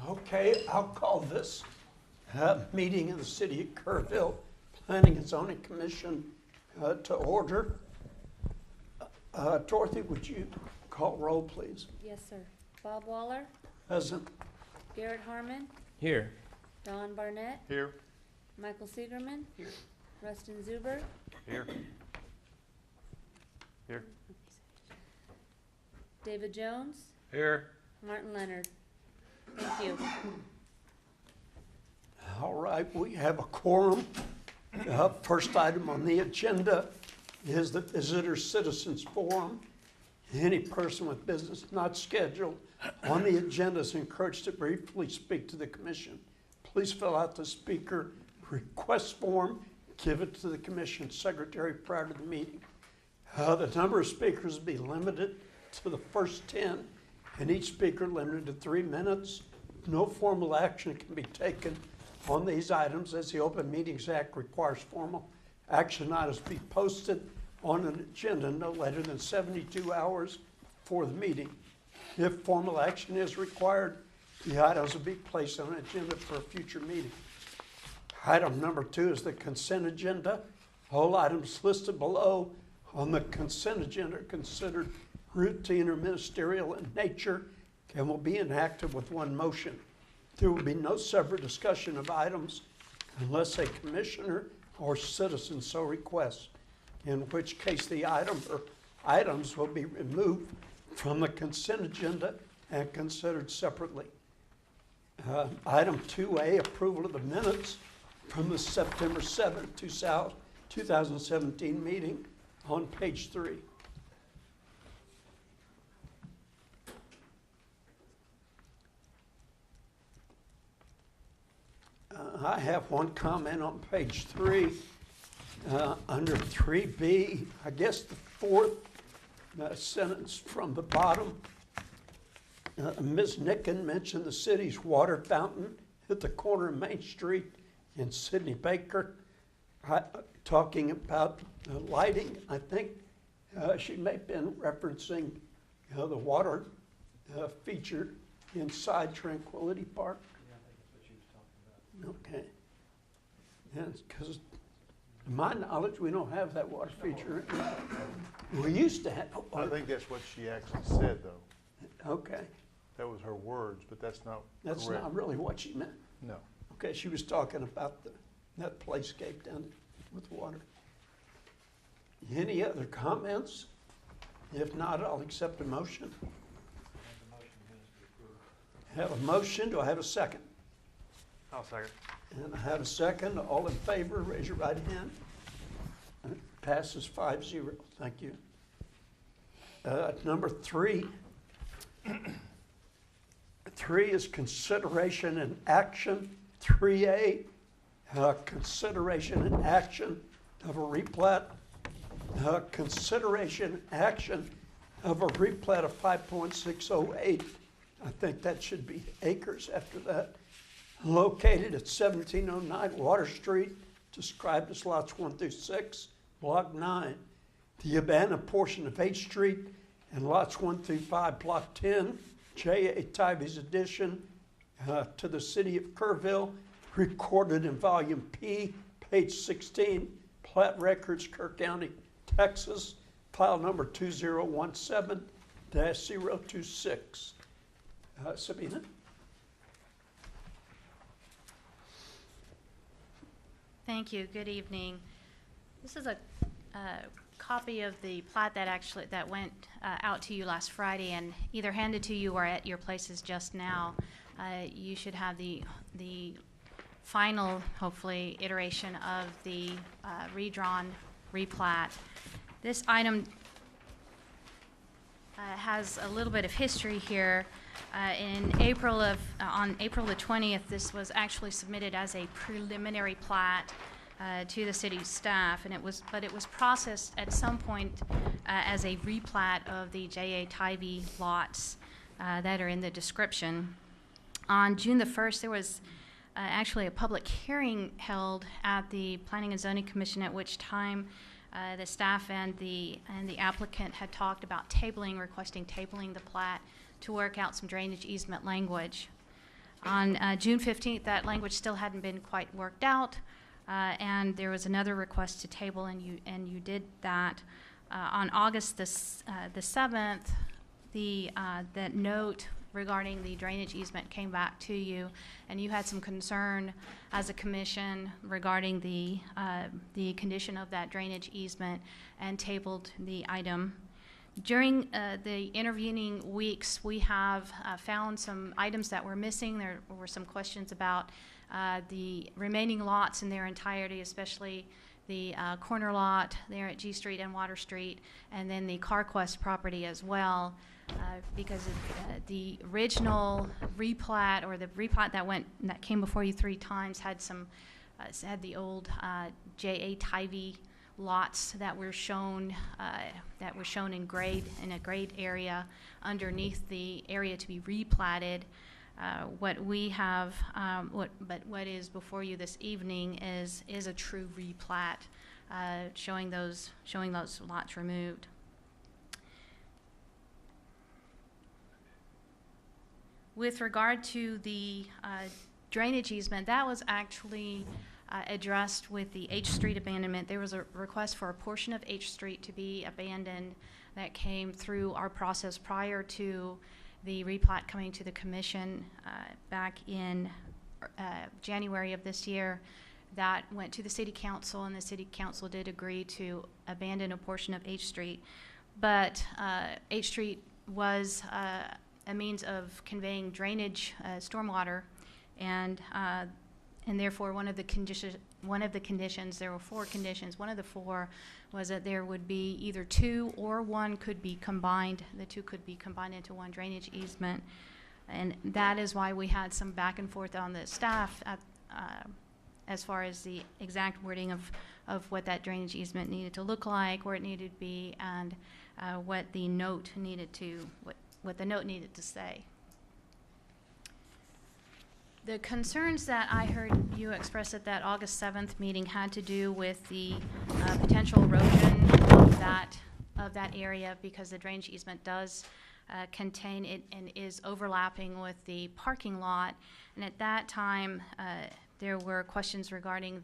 Okay, I'll call this meeting of the City of Kerrville Planning and Zoning Commission to order. Dorothy, would you call roll, please? Yes, sir. Bob Waller, Present. Garrett Harmon, Here. Don Barnett, Here. Michael Siegerman, Here. Rustin Zuber, Here. Here. David Jones, Here. Martin Leonard. Thank you. All right, we have a quorum. First item on the agenda is the Visitor Citizens Forum. Any person with business not scheduled on the agenda is encouraged to briefly speak to the commission. Please fill out the speaker request form, give it to the commission secretary prior to the meeting. The number of speakers will be limited to the first 10, and each speaker limited to 3 minutes. No formal action can be taken on these items as the Open Meetings Act requires formal action items be posted on an agenda no later than 72 hours before the meeting. If formal action is required, the items will be placed on an agenda for a future meeting. Item number 2 is the consent agenda. All items listed below on the consent agenda are considered routine or ministerial in nature and will be enacted with one motion. There will be no separate discussion of items unless a commissioner or citizen so requests, in which case the item or items will be removed from the consent agenda and considered separately. Item 2A, approval of the minutes from the September 7th, 2017 meeting on page 3. I have one comment on page 3. Under 3B, I guess the fourth sentence from the bottom, Ms. Nicken mentioned the city's water fountain at the corner of Main Street in Sidney Baker, talking about lighting. I think she may have been referencing the water feature inside Tranquility Park. Yeah, I think that's what she was talking about. Okay. And because to my knowledge, we don't have that water feature. We used to have. I think that's what she actually said, though. Okay. That was her words, but that's not That's correct. not really what she meant. No. Okay, she was talking about that playscape down with water. Any other comments? If not, I'll accept a motion. Have a motion. Do I have a second? I'll second. And I have a second. All in favor, raise your right hand. It passes 5-0. Thank you. Number 3. 3 is consideration and action. 3A, consideration and action of a replat. Consideration and action of a replat of 5.608. I think that should be acres after that. Located at 1709 Water Street, described as lots 1 through 6, block 9. The abandoned portion of 8th Street and lots 1 through 5, block 10, J.A. Tivey's addition to the City of Kerrville, recorded in volume P, page 16, plat records, Kerr County, Texas, file number 2017-026. Sabina? Thank you. Good evening. This is a copy of the plat that went out to you last Friday and either handed to you or at your places just now. You should have the final, hopefully, iteration of the redrawn replat. This item has a little bit of history here. On April the 20th, this was actually submitted as a preliminary plat to the city staff, and it was processed at some point as a replat of the J.A. Tivey lots that are in the description. On June the 1st, there was actually a public hearing held at the Planning and Zoning Commission, at which time the staff and the applicant had talked about requesting tabling the plat to work out some drainage easement language. On June 15th, that language still hadn't been quite worked out, and there was another request to table, and you did that. On August the 7th, that note regarding the drainage easement came back to you, and you had some concern as a commission regarding the condition of that drainage easement and tabled the item. During the intervening weeks, we have found some items that were missing. There were some questions about the remaining lots in their entirety, especially the corner lot there at G Street and Water Street, and then the CarQuest property as well, because the original replat, or the replat that came before you 3 times, had some had the old J.A. Tivy lots that were shown in a grade area underneath the area to be replatted. What we have, what is before you this evening is a true replat, showing those lots removed. With regard to the drainage easement, that was actually addressed with the H Street abandonment. There was a request for a portion of H Street to be abandoned that came through our process prior to the replat coming to the commission back in January of this year. That went to the city council, and the city council did agree to abandon a portion of H Street. But H Street was a means of conveying drainage, stormwater, and therefore one of the conditions, there were 4 conditions. One of the 4 was that there would be either 2 or 1 could be combined. The 2 could be combined into 1 drainage easement, and that is why we had some back and forth on the staff as far as the exact wording of what that drainage easement needed to look like, where it needed to be, and what the note needed to what the note needed to say. The concerns that I heard you express at that August 7th meeting had to do with the potential erosion of that area, because the drainage easement does contain it and is overlapping with the parking lot. And at that time, there were questions regarding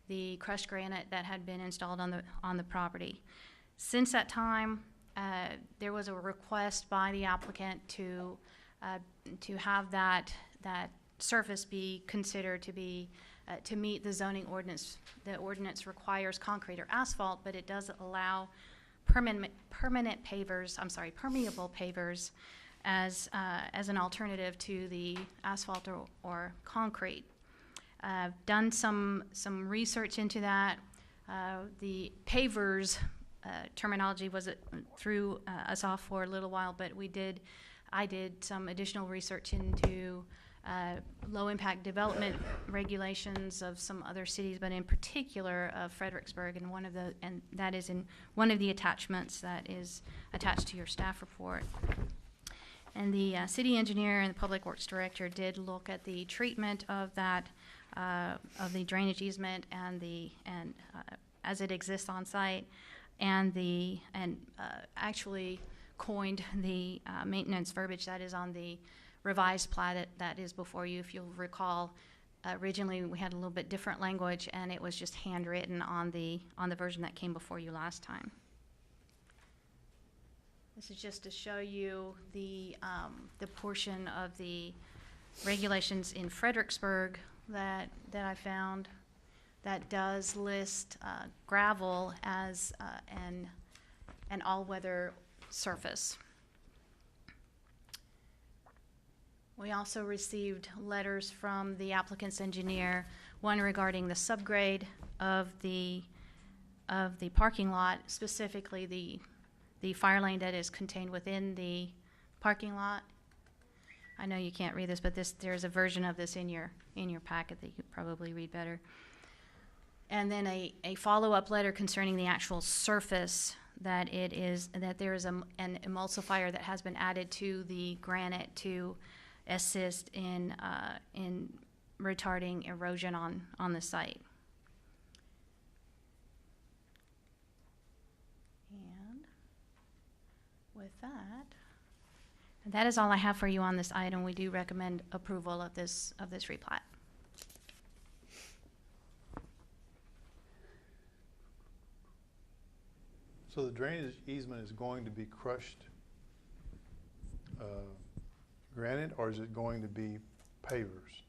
the crushed granite that had been installed on the property. Since that time, there was a request by the applicant to have that surface be considered to be to meet the zoning ordinance. The ordinance requires concrete or asphalt, but it does allow permeable pavers as an alternative to the asphalt or concrete. Done some research into that. The pavers terminology threw us off for a little while, but I did some additional research into low impact development regulations of some other cities, but in particular of Fredericksburg, and that is in one of the attachments that is attached to your staff report. And the city engineer and the public works director did look at the treatment of that of the drainage easement and as it exists on site, and actually coined the maintenance verbiage that is on the revised plat that is before you. If you'll recall, originally we had a little bit different language, and it was just handwritten on the version that came before you last time. This is just to show you the portion of the regulations in Fredericksburg that I found that does list gravel as an all-weather surface. We also received letters from the applicant's engineer, one regarding the subgrade of the parking lot, specifically the fire lane that is contained within the parking lot. I know you can't read this, but there's a version of this in your packet that you could probably read better. And then a follow-up letter concerning the actual surface, that there is an emulsifier that has been added to the granite to assist in retarding erosion on the site. And with that, That is all I have for you on this item. We do recommend approval of this replat. So the drainage easement is going to be crushed granite, or is it going to be pavers?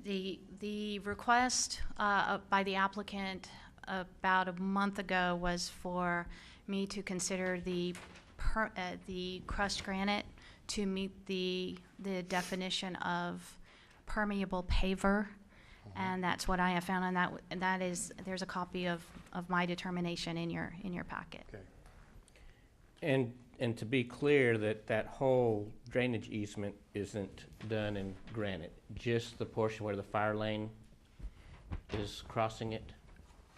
The request by the applicant about a month ago was for me to consider the crushed granite to meet the definition of permeable paver, and that's what I have found, and that is, there's a copy of my determination in your packet. Okay. And to be clear, that whole drainage easement isn't done in granite, just the portion where the fire lane is crossing it?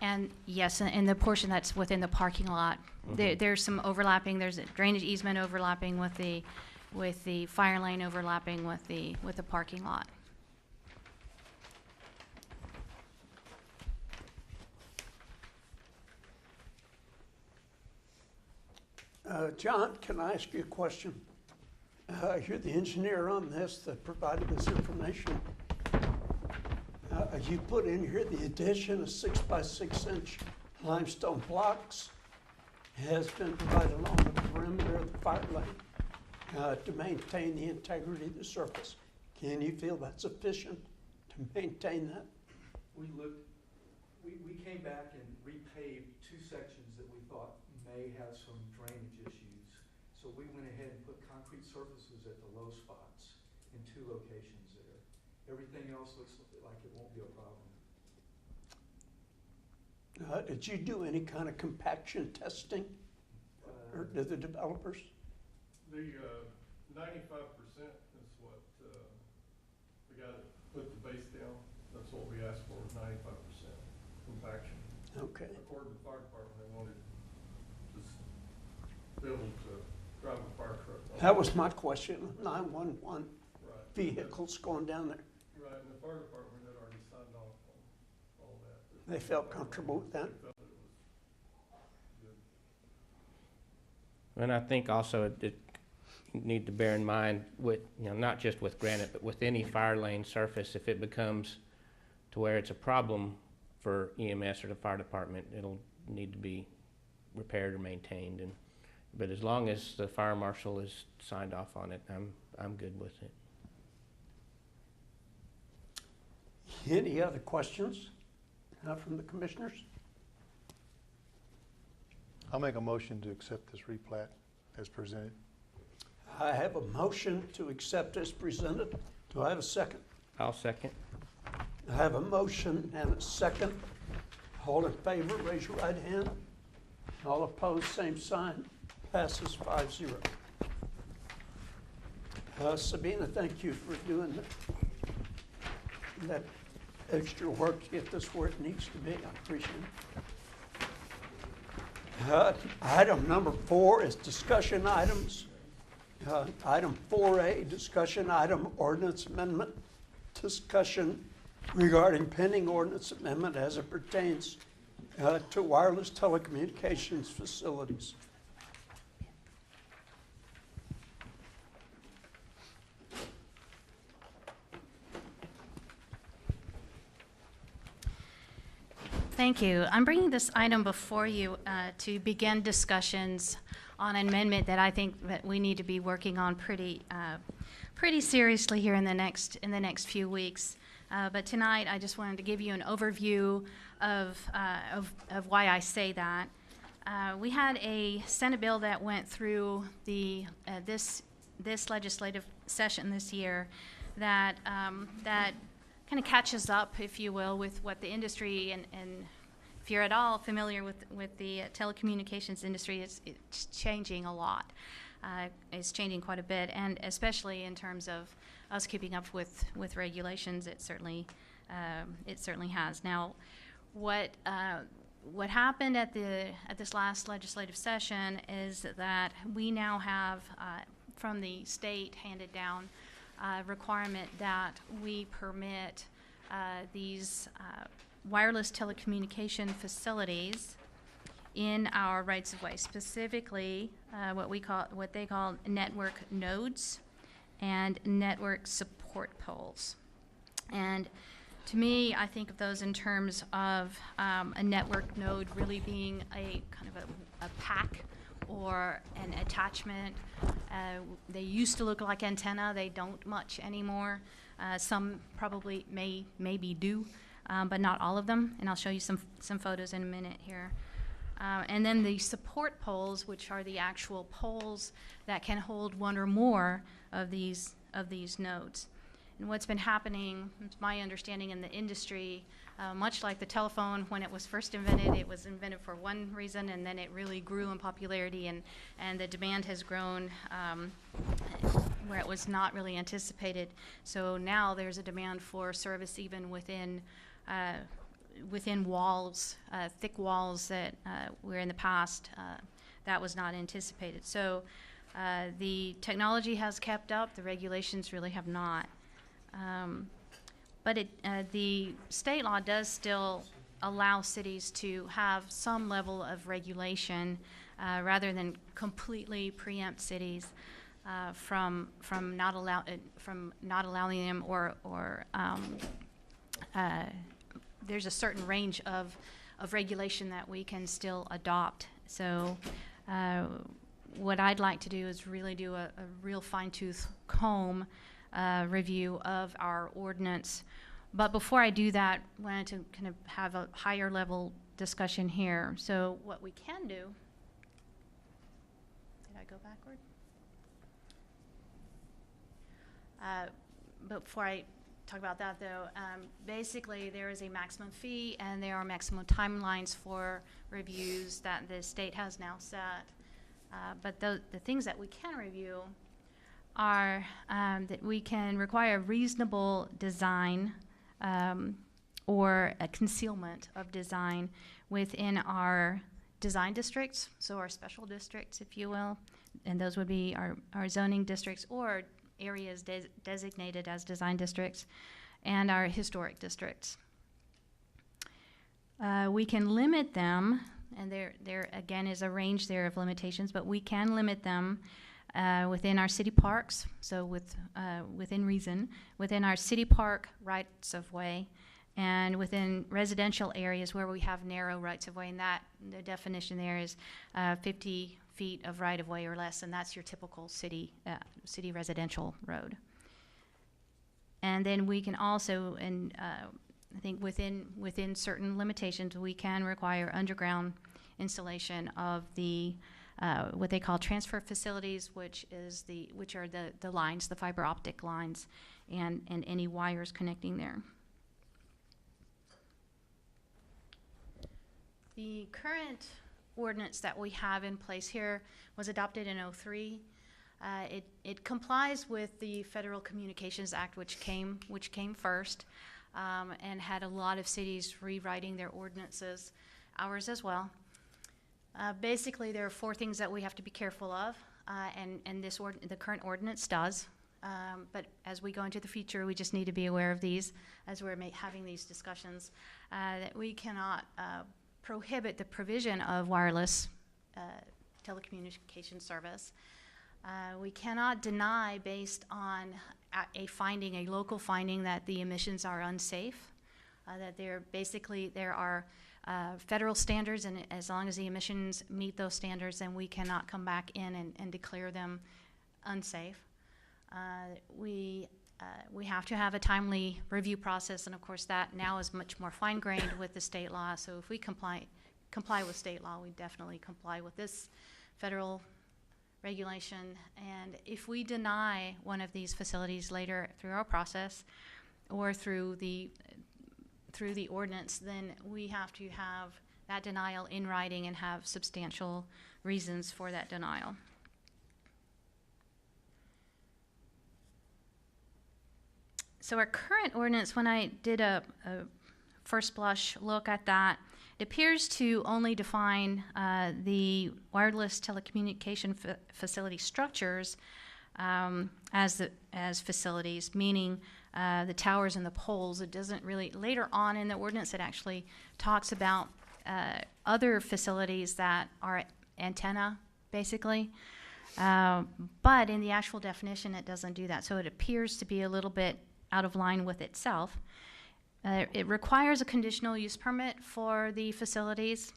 And yes, and the portion that's within the parking lot, there's some overlapping. There's a drainage easement overlapping with the fire lane overlapping with the parking lot. John, can I ask you a question? You're the engineer on this that provided this information. You put in here the addition of 6 by 6 inch limestone blocks has been provided along the perimeter of the fire lane to maintain the integrity of the surface. Can you feel that's sufficient to maintain that? We came back and repaved 2 sections that we thought may have some drainage issues. So we went ahead and put concrete surfaces at the low spots in 2 locations there. Everything else looks like it won't be a problem. Did you do any kind of compaction testing, or did the developers? The 95% is what the guy that put the base down, that's what we asked for, 95% compaction. Okay. According to the fire department, they wanted just be able to drive a fire truck. That was my question, 911 Right. vehicles going down there. Right, and the fire department had already signed off on all that. They felt comfortable with that? They felt that it was good. And I think also it you need to bear in mind with, not just with granite, but with any fire lane surface, if it becomes to where it's a problem for EMS or the fire department, it'll need to be repaired or maintained. But as long as the fire marshal is signed off on it, I'm good with it. Any other questions from the commissioners? I'll make a motion to accept this replat as presented. I have a motion to accept as presented. Do I have a second? I'll second. I have a motion and a second. All in favor, raise your right hand. All opposed, same sign. Passes 5-0. Sabina, thank you for doing that extra work to get this where it needs to be. I appreciate it. Item number 4 is discussion items. Item 4A, discussion item ordinance amendment. Discussion regarding pending ordinance amendment as it pertains to wireless telecommunications facilities. Thank you. I'm bringing this item before you to begin discussions on an amendment that I think that we need to be working on pretty seriously here in the next few weeks. But tonight, I just wanted to give you an overview of why I say that. We had a Senate bill that went through this legislative session this year that kind of catches up, if you will, with what the industry and if you're at all familiar with the telecommunications industry, it's changing a lot. It's changing quite a bit, and especially in terms of us keeping up with regulations, it certainly has. Now, what happened at this last legislative session is that we now have from the state handed down requirement that we permit these wireless telecommunication facilities in our rights-of-way, specifically what they call network nodes and network support poles. And to me, I think of those in terms of a network node really being a kind of a pack or an attachment. They used to look like antenna. They don't much anymore. Some probably maybe do, but not all of them. And I'll show you some photos in a minute here. And then the support poles, which are the actual poles that can hold one or more of these nodes. And what's been happening, it's my understanding in the industry, much like the telephone, when it was first invented, it was invented for one reason, and then it really grew in popularity, and the demand has grown where it was not really anticipated. So now there's a demand for service even within walls, thick walls that were in the past that was not anticipated. So the technology has kept up, the regulations really have not. But the state law does still allow cities to have some level of regulation rather than completely preempt cities from not allowing them or there's a certain range of regulation that we can still adopt. So what I'd like to do is really do a real fine-tooth comb review of our ordinance. But before I do that, I wanted to kind of have a higher level discussion here. So what we can do, did I go backward? Before I talk about that though, basically there is a maximum fee and there are maximum timelines for reviews that the state has now set. But the things that we can review are that we can require reasonable design or a concealment of design within our design districts, so our special districts, if you will, and those would be our zoning districts or areas designated as design districts, and our historic districts. We can limit them, and there again is a range there of limitations, but we can limit them within our city parks, so within reason, within our city park rights of way, and within residential areas where we have narrow rights of way, and that the definition there is 50 feet of right of way or less, and that's your typical city residential road. And then we can also, and I think within certain limitations, we can require underground installation of the what they call transfer facilities, which are the lines, the fiber optic lines, and any wires connecting there. The current ordinance that we have in place here was adopted in '03. It complies with the Federal Communications Act, which came first, and had a lot of cities rewriting their ordinances, ours as well. Basically, there are 4 things that we have to be careful of, and the current ordinance does. But as we go into the future, we just need to be aware of these as we're having these discussions, that we cannot prohibit the provision of wireless telecommunication service. We cannot deny based on a local finding that the emissions are unsafe, that there are federal standards, and as long as the emissions meet those standards, then we cannot come back in and declare them unsafe. We have to have a timely review process, and of course that now is much more fine-grained with the state law. So if we comply with state law, we definitely comply with this federal regulation. And if we deny one of these facilities later through our process or through the ordinance, then we have to have that denial in writing and have substantial reasons for that denial. So our current ordinance, when I did a first blush look at that, it appears to only define the wireless telecommunication facility structures as facilities, meaning the towers and the poles. It doesn't really, later on in the ordinance, it actually talks about other facilities that are antenna, basically. But in the actual definition, it doesn't do that. So it appears to be a little bit out of line with itself. It requires a conditional use permit for the facilities.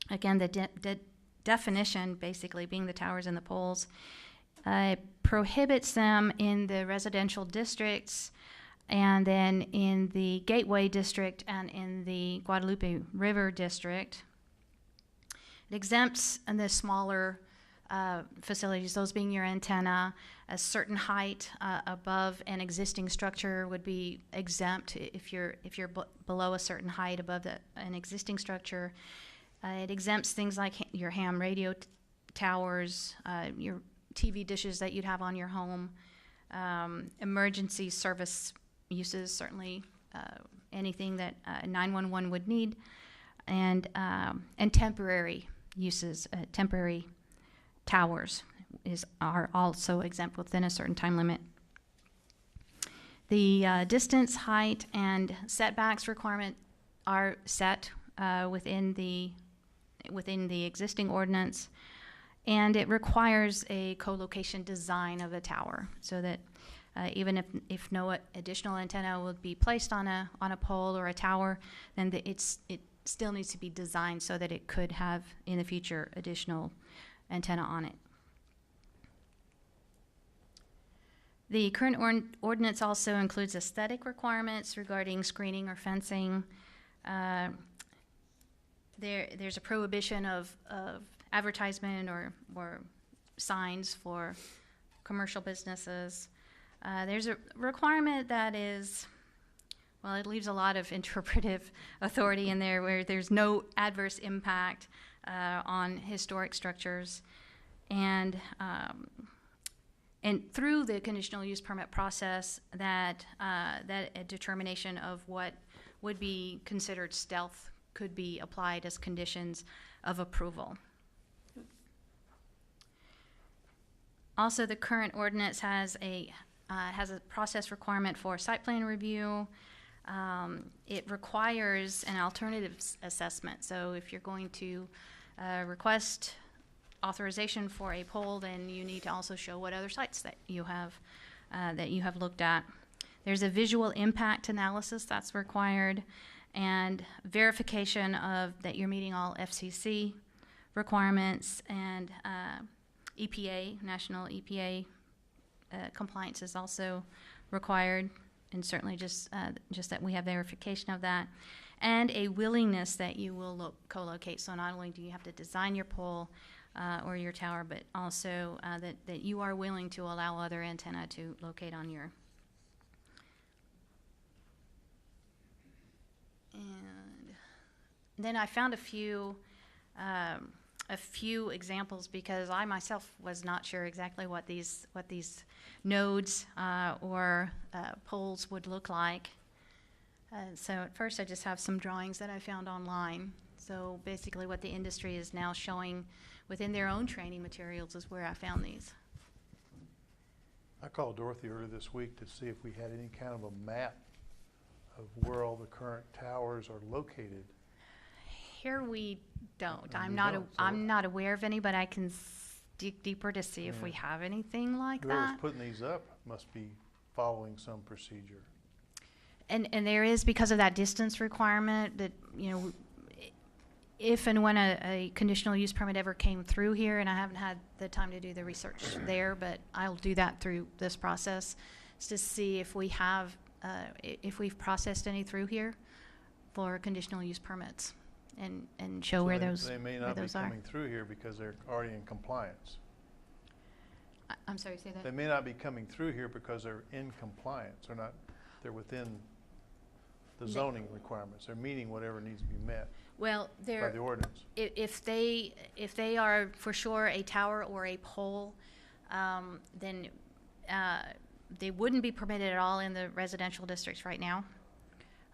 Again, the definition basically being the towers and the poles prohibits them in the residential districts, and then in the Gateway District and in the Guadalupe River District. It exempts the smaller facilities, those being your antenna. A certain height above an existing structure would be exempt if you're below a certain height above an existing structure. It exempts things like your ham radio towers, your TV dishes that you'd have on your home, emergency service uses, certainly anything that 911 would need, and temporary uses, temporary towers are also exempt within a certain time limit. The distance, height, and setbacks requirement are set within the existing ordinance, and it requires a co-location design of a tower so that even if no additional antenna would be placed on a pole or a tower, then it still needs to be designed so that it could have in the future additional antenna on it. The current ordinance also includes aesthetic requirements regarding screening or fencing. There's a prohibition of advertisement or signs for commercial businesses. There's a requirement that is, well, it leaves a lot of interpretive authority in there where there's no adverse impact on historic structures. And through the conditional use permit process, that a determination of what would be considered stealth could be applied as conditions of approval. Also, the current ordinance has a process requirement for site plan review. It requires an alternatives assessment. So if you're going to request authorization for a pole, then you need to also show what other sites that you have looked at. There's a visual impact analysis that's required, and verification of that you're meeting all FCC requirements, and EPA, national EPA compliance is also required, and certainly just that we have verification of that, and a willingness that you will co-locate. So not only do you have to design your pole or your tower, but also that you are willing to allow other antenna to locate on your. And then I found a few examples because I myself was not sure exactly what these nodes or poles would look like. So at first I just have some drawings that I found online. So basically what the industry is now showing within their own training materials is where I found these. I called Dorothy earlier this week to see if we had any kind of a map of where all the current towers are located. Here we don't. And I'm you not. don't, so- I'm not aware of any, but I can dig deeper to see if we Yeah. have anything like Whoever's that. putting these up must be following some procedure. And there is, because of that distance requirement, that if and when a conditional use permit ever came through here, and I haven't had the time to do the research there, but I'll do that through this process, is to see if we have, if we've processed any through here for conditional use permits, and show So where they- those They may where not be those are. coming through here because they're already in compliance. I'm sorry, say that. They may not be coming through here because they're in compliance, they're within the zoning requirements. They're meeting whatever needs to be met Well, by the ordinance. if they are for sure a tower or a pole, then they wouldn't be permitted at all in the residential districts right now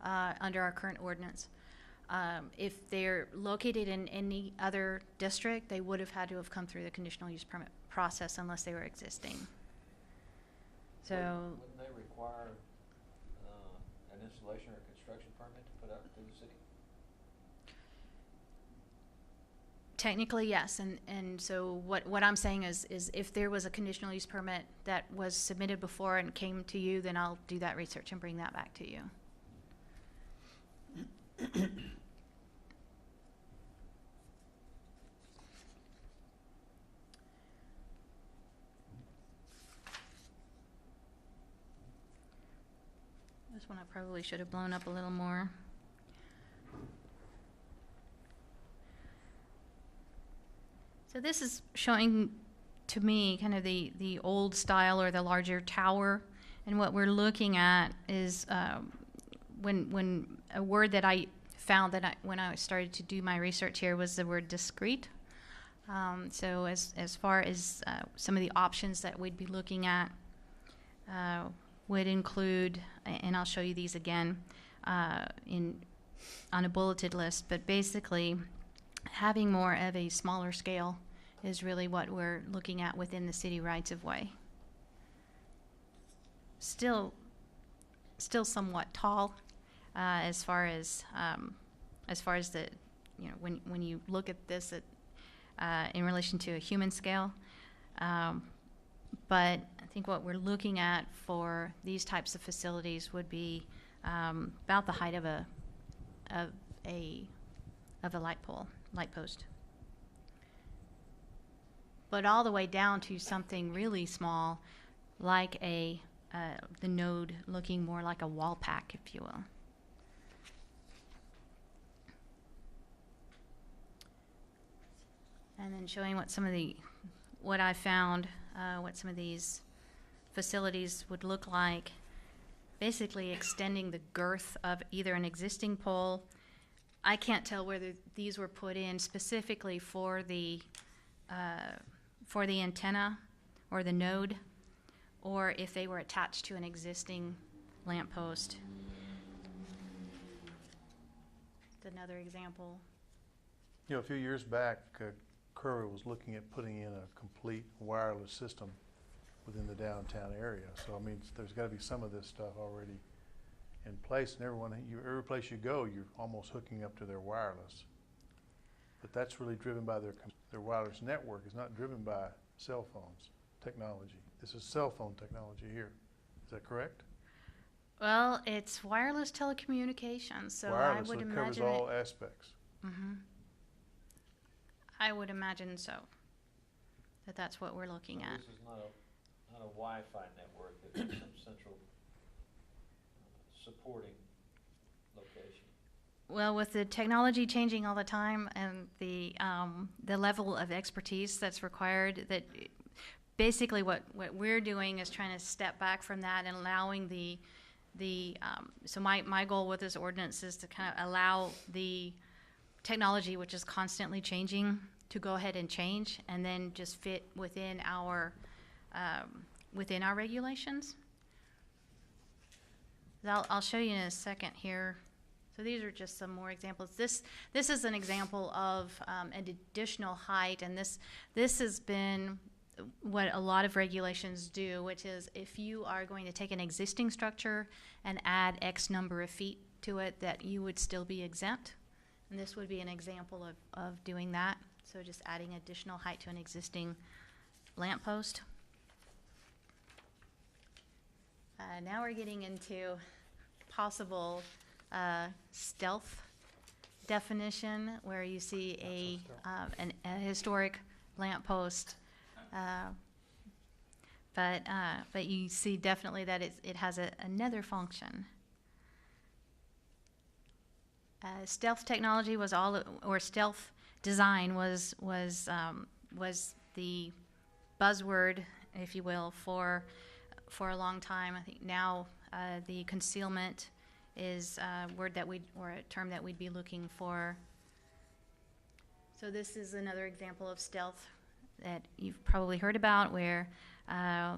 under our current ordinance. If they're located in any other district, they would have had to have come through the conditional use permit process unless they were existing. So Wouldn't they require an installation or construction permit to put out through the city? Technically, yes, and so what I'm saying is if there was a conditional use permit that was submitted before and came to you, then I'll do that research and bring that back to you. This one I probably should have blown up a little more. So this is showing to me kind of the old style or the larger tower, and what we're looking at is when a word that I found that when I started to do my research here was the word discrete. So as far as some of the options that we'd be looking at would include, and I'll show you these again on a bulleted list, but basically having more of a smaller scale is really what we're looking at within the city rights of way. Still somewhat tall as far as the, you know, when you look at this in relation to a human scale. But I think what we're looking at for these types of facilities would be about the height of a light post. But all the way down to something really small, like the node looking more like a wall pack, if you will. And then showing what I found, what some of these facilities would look like. Basically extending the girth of either an existing pole. I can't tell whether these were put in specifically for the antenna or the node, or if they were attached to an existing lamppost. That's another example. You know, a few years back, Kerrville was looking at putting in a complete wireless system within the downtown area. So, I mean, there's got to be some of this stuff already in place, and every place you go, you're almost hooking up to their wireless. But that's really driven by their wireless network. It's not driven by cell phones technology. This is cell phone technology here. Is that correct? Well, it's wireless telecommunications, so Wireless, I would so it imagine covers all aspects. Mm-hmm. I would imagine so. That's what we're looking at. This is not a Wi-Fi network, it's some central supporting location. Well, with the technology changing all the time and the level of expertise that's required, that basically what we're doing is trying to step back from that and allowing so my goal with this ordinance is to kind of allow the technology, which is constantly changing, to go ahead and change and then just fit within our regulations. I'll show you in a second here. So these are just some more examples. This is an example of an additional height, and this has been what a lot of regulations do, which is if you are going to take an existing structure and add X number of feet to it, that you would still be exempt. And this would be an example of doing that. So just adding additional height to an existing lamppost. Now we're getting into possible stealth definition, where you see a historic lamppost, but you see definitely that it has another function. Stealth technology was stealth design was the buzzword, if you will, for a long time. I think now the concealment is a term that we'd be looking for. So this is another example of stealth that you've probably heard about, where the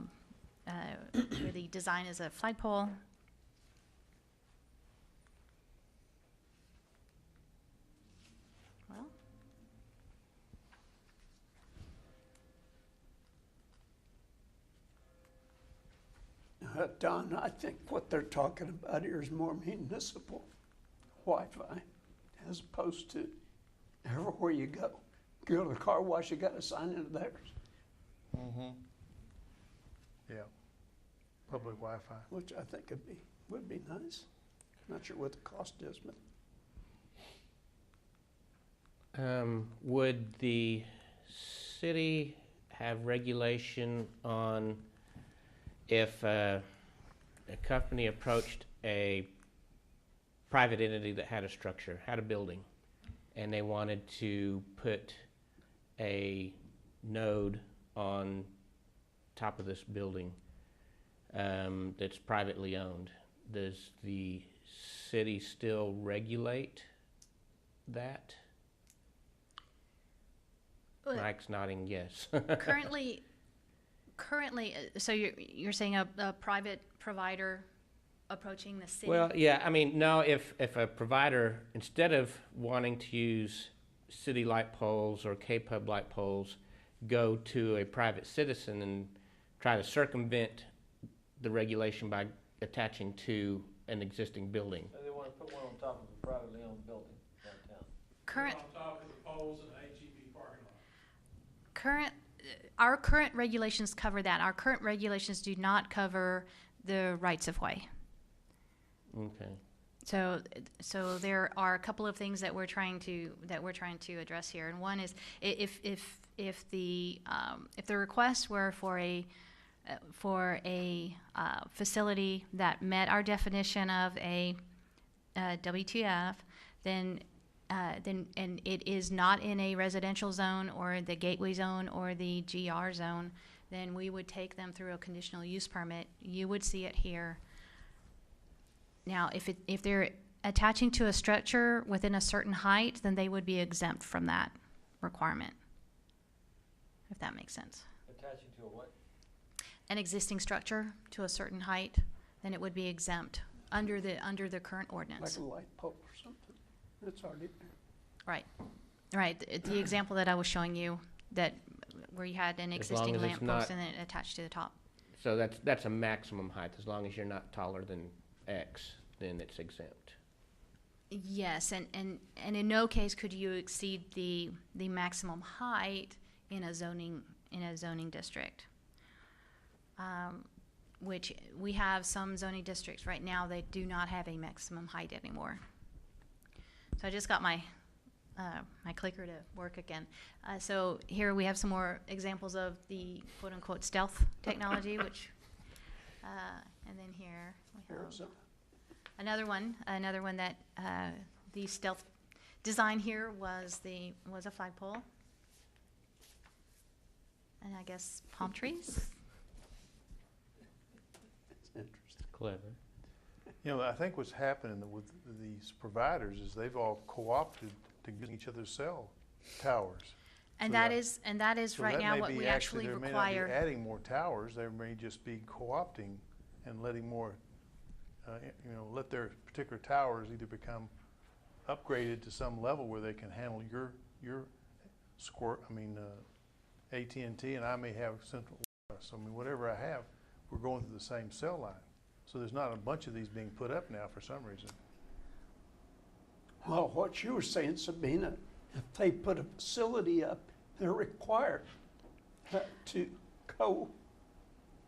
design is a flagpole. Don, I think what they're talking about here is more municipal Wi-Fi as opposed to everywhere you go. Go to the car wash, you gotta sign into theirs, Mm-hmm. Yeah. Public Wi-Fi. which I think would be nice. Not sure what the cost is, but Would the city have regulation on if a company approached a private entity that had a structure, had a building, and they wanted to put a node on top of this building that's privately owned? Does the city still regulate that? Mike's nodding yes. Currently, so you're saying a private provider approaching the city? Well, yeah, I mean, no, if a provider, instead of wanting to use city light poles or K-Pub light poles, go to a private citizen and try to circumvent the regulation by attaching to an existing building. So they wanna put one on top of a privately owned building downtown. Current, On top of the poles in the HEB parking lot. our current regulations cover that. Our current regulations do not cover the rights of way. Okay. So there are a couple of things that we're trying to address here, and one is if the request were for a facility that met our definition of a WTF, then and it is not in a residential zone or the gateway zone or the GR zone, then we would take them through a conditional use permit. You would see it here. Now, if they're attaching to a structure within a certain height, then they would be exempt from that requirement, if that makes sense. Attaching to a what? An existing structure to a certain height, then it would be exempt under the current like ordinance. a light pole or something. It's already there. Right. The example that I was showing you, that where you had an As long existing as it's lamp not- post and then attached to the top. So that's a maximum height. As long as you're not taller than X, then it's exempt. Yes, and in no case could you exceed the maximum height in a zoning district. Which we have some zoning districts right now that do not have a maximum height anymore. So I just got my clicker to work again. So here we have some more examples of the quote unquote stealth technology, which and then here we have Arizona. another one that the stealth design here was a flagpole, and I guess palm trees. It's interesting. Clever. You know, I think what's happening with these providers is they've all co-opted to get each other's cell towers. And So that that- is So right that now may what be we actually They may not be require. adding more towers, they may just be co-opting and letting more, let their particular towers either become upgraded to some level where they can handle your AT&T, and I may have Central West. I mean, whatever I have, we're going through the same cell line. So there's not a bunch of these being put up now for some reason. Well, what you were saying, Sabina, if they put a facility up, they're required to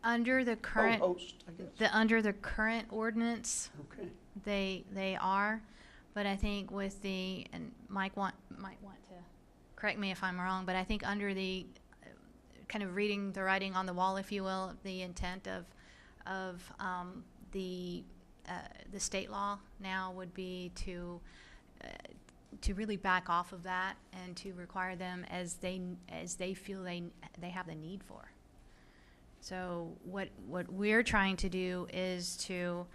Under the current co-host, I guess. under the current ordinance, Okay. they are, but I think with and Mike might want to correct me if I'm wrong, but I think under the kind of reading the writing on the wall, if you will, the intent of the state law now would be to really back off of that and to require them as they feel they have the need for. So what we're trying to do is to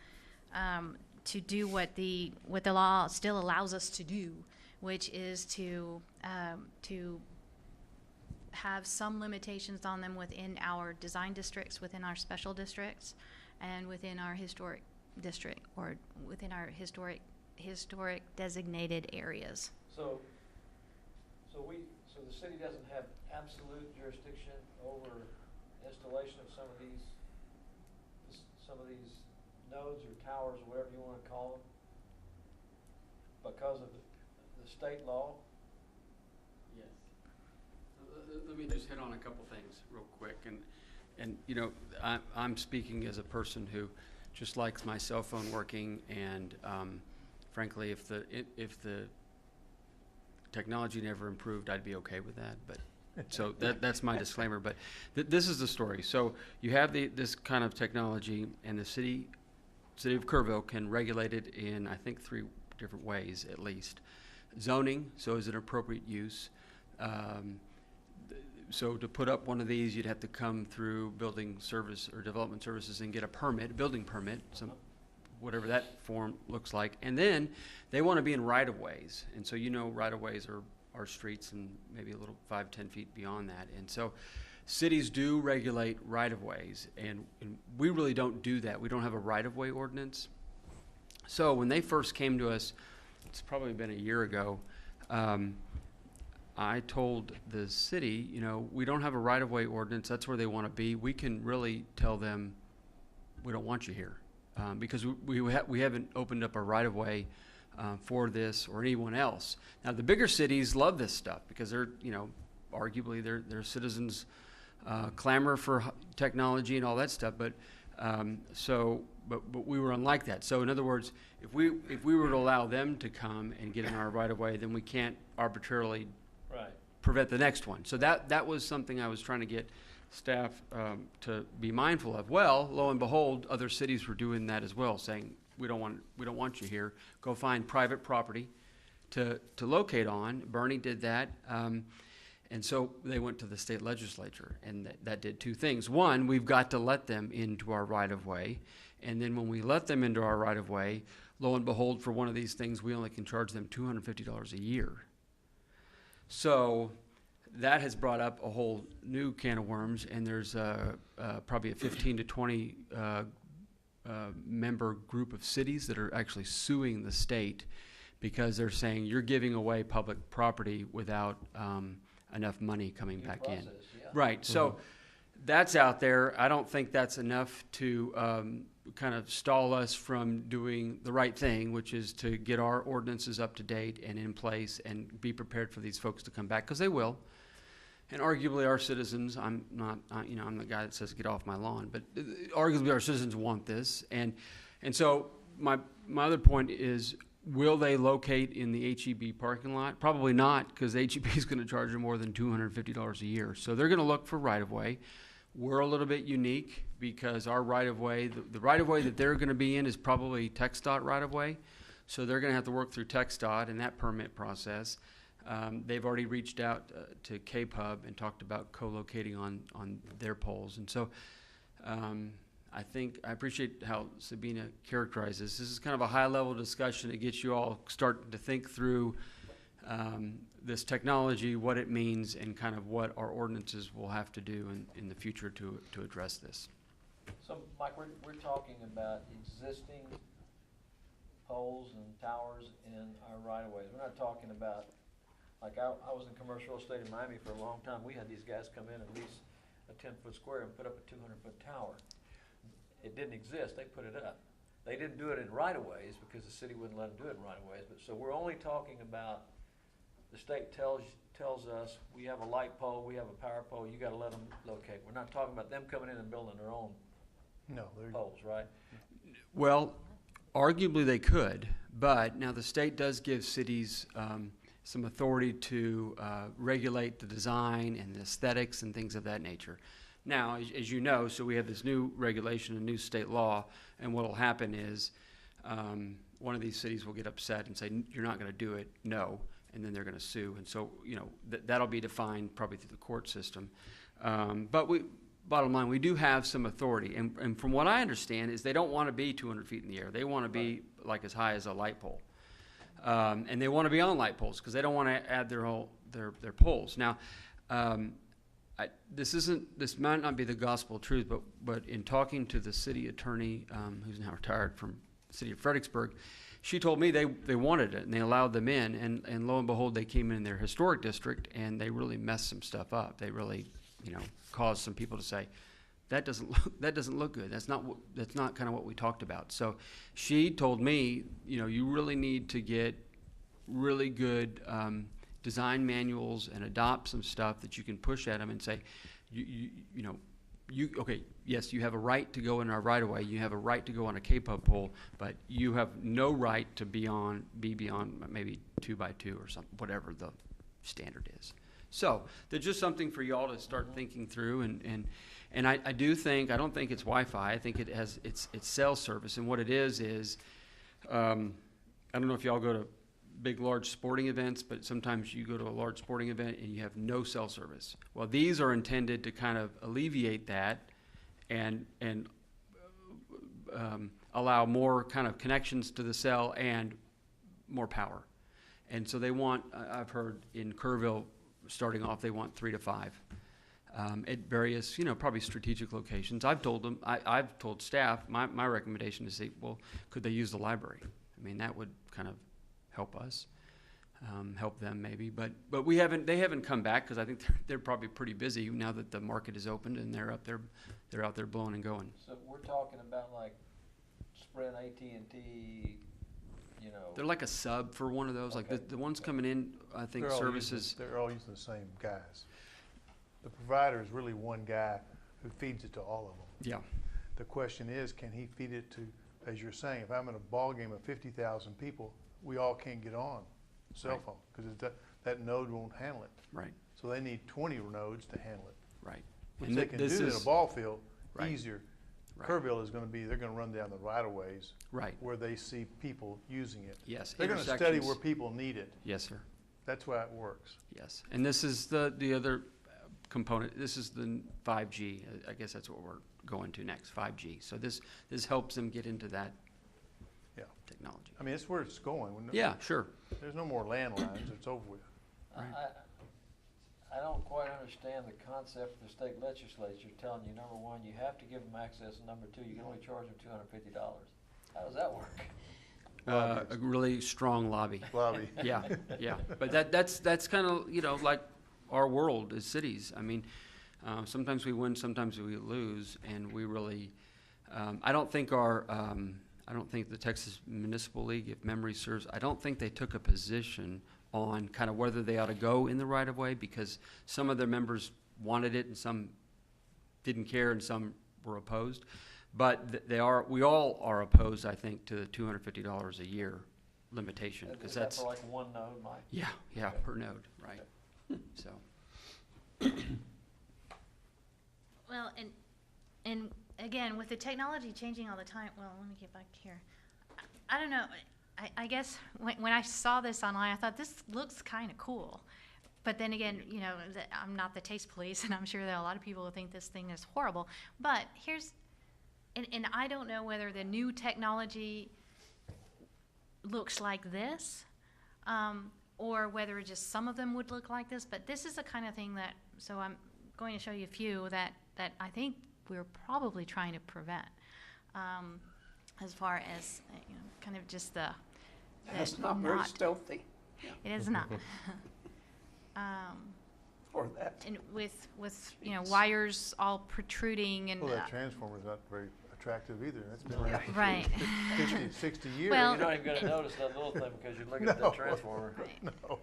do what the law still allows us to do, which is to have some limitations on them within our design districts, within our special districts, and within our historic district, or within our historic designated areas. So the city doesn't have absolute jurisdiction over installation of some of these nodes or towers or whatever you want to call them, because of the state law? Yes. let me just hit on a couple things real quick. And you know, I'm speaking as a person who just likes my cell phone working, and frankly, if the technology never improved, I'd be okay with that. But so that's my disclaimer. But this is the story. So you have this kind of technology, and the city of Kerrville can regulate it in, I think, 3 different ways at least. Zoning, so is it appropriate use? So to put up one of these, you'd have to come through building service or development services and get a permit, building permit, whatever that form looks like. And then they want to be in right-of-ways. And so, you know, right-of-ways are streets and maybe a little 5-10 feet beyond that. And so cities do regulate right-of-ways, and we really don't do that. We don't have a right-of-way ordinance. So when they first came to us, it's probably been a year ago, I told the city, you know, we don't have a right-of-way ordinance. That's where they want to be. We can really tell them, we don't want you here, because we haven't opened up a right-of-way for this or anyone else. Now, the bigger cities love this stuff because they're, you know, arguably their citizens clamor for technology and all that stuff. But but we were unlike that. So in other words, if we were to allow them to come and get in our right-of-way, then we can't arbitrarily prevent the next one. So that was something I was trying to get staff to be mindful of. Well, lo and behold, other cities were doing that as well, saying we don't want you here. Go find private property to locate on. Bernie did that, and so they went to the state legislature, and that did 2 things. One, we've got to let them into our right-of-way, and then when we let them into our right-of-way, lo and behold, for one of these things, we only can charge them $250 a year. So that has brought up a whole new can of worms, and there's probably a 15 to 20 member group of cities that are actually suing the state because they're saying you're giving away public property without enough money coming back in. Yeah. Right. So that's out there. I don't think that's enough to kind of stall us from doing the right thing, which is to get our ordinances up to date and in place and be prepared for these folks to come back, because they will. And arguably our citizens, I'm the guy that says get off my lawn, but arguably our citizens want this. And so my other point is, will they locate in the HEB parking lot? Probably not, because HEB is going to charge them more than $250 a year. So they're going to look for right-of-way. We're a little bit unique because our right-of-way, the right-of-way that they're going to be in is probably TxDOT right-of-way. So they're going to have to work through TxDOT and that permit process. They've already reached out to KPUB and talked about co-locating on their poles. And so I appreciate how Sabina characterizes this. This is kind of a high-level discussion that gets you all starting to think through this technology, what it means, and kind of what our ordinances will have to do in the future to address this. So, Mike, we're talking about existing poles and towers in our right-of-ways. We're not talking about, like, I was in commercial real estate in Miami for a long time. We had these guys come in and lease a 10-foot square and put up a 200-foot tower. It didn't exist. They put it up. They didn't do it in right-of-ways because the city wouldn't let them do it in right-of-ways. But so we're only talking about, the state tells us we have a light pole, we have a power pole, you got to let them locate. We're not talking about them coming in and building their own poles, right? Well, arguably they could, but now the state does give cities some authority to regulate the design and the aesthetics and things of that nature. Now, as you know, so we have this new regulation, a new state law, and what will happen is one of these cities will get upset and say, you're not going to do it, no, and then they're going to sue. And so, you know, that'll be defined probably through the court system. But bottom line, we do have some authority. And from what I understand is they don't want to be 200 feet in the air. They want to be like as high as a light pole. And they want to be on light poles because they don't want to add their poles. Now, this might not be the gospel truth, but in talking to the city attorney, who's now retired from the city of Fredericksburg, she told me they wanted it and they allowed them in, and lo and behold, they came in their historic district and they really messed some stuff up. They really, caused some people to say, that doesn't look good. That's not kind of what we talked about. So she told me, you really need to get really good design manuals and adopt some stuff that you can push at them and say, okay, yes, you have a right to go in our right of way, you have a right to go on a K-pub pole, but you have no right to be beyond maybe 2x2 or something, whatever the standard is. So there's just something for y'all to start thinking through, and I do think, I don't think it's Wi-Fi, I think it has, it's cell service, and what it is, I don't know if y'all go to big, large sporting events, but sometimes you go to a large sporting event and you have no cell service. Well, these are intended to kind of alleviate that and allow more kind of connections to the cell and more power. And so they want, I've heard in Kerrville, starting off, they want 3 to 5 at various, probably strategic locations. I've told them, I've told staff, my recommendation is, say, well, could they use the library? I mean, that would kind of help us, help them maybe. But they haven't come back, because I think they're probably pretty busy now that the market is opened and they're out there blowing and going. So we're talking about like Sprint, AT&T, They're like a sub for one of those. Okay. Like the ones coming in, I think services. They're all using the same guys. The provider is really one guy who feeds it to all of them. Yeah. The question is, can he feed it to, as you're saying, if I'm in a ball game of 50,000 people, we all can't get on cell Right. phone, because that node won't handle it. Right. So they need 20 nodes to handle it, Right. which And they can do this in a is- ball field Right. easier. Right. Kerrville is going to be, they're going to run down the right of ways Right. where they see people using it. Yes. They're going to study intersections. where people need it. Yes, sir. That's why it works. Yes. And this is the other component. This is the 5G. I guess that's what we're going to next, 5G. So this helps them get into that Yeah. technology. I mean, it's where it's going. Yeah, sure. There's no more landlines. It's over with. Right. I don't quite understand the concept of the state legislature telling you, number one, you have to give them access, and number two, you can only charge them $250. How does that work? A really strong lobby. Lobby. Yeah, yeah. But that's kind of, like our world as cities. I mean, sometimes we win, sometimes we lose, and we really, I don't think the Texas Municipal League, if memory serves, I don't think they took a position on kind of whether they ought to go in the right of way, because some of their members wanted it and some didn't care and some were opposed. But we all are opposed, I think, to the $250 a year limitation, because Is that that's, for like one node, Mike? yeah, Okay. per node, right? So, Well, and again, with the technology changing all the time, well, let me get back here. I don't know, I guess when I saw this online, I thought this looks kind of cool. But then again, I'm not the taste police, and I'm sure that a lot of people will think this thing is horrible. But and I don't know whether the new technology looks like this, or whether just some of them would look like this. But this is the kind of thing so I'm going to show you a few that I think we're probably trying to prevent, as far as, kind of just the That's not very stealthy It is not. for that. And with wires all protruding and, Well, that transformer's not very attractive either. That's been around for right. 50, 60 years. Well- You're not even gonna notice that little thing because you're looking at No. that transformer. Right. No.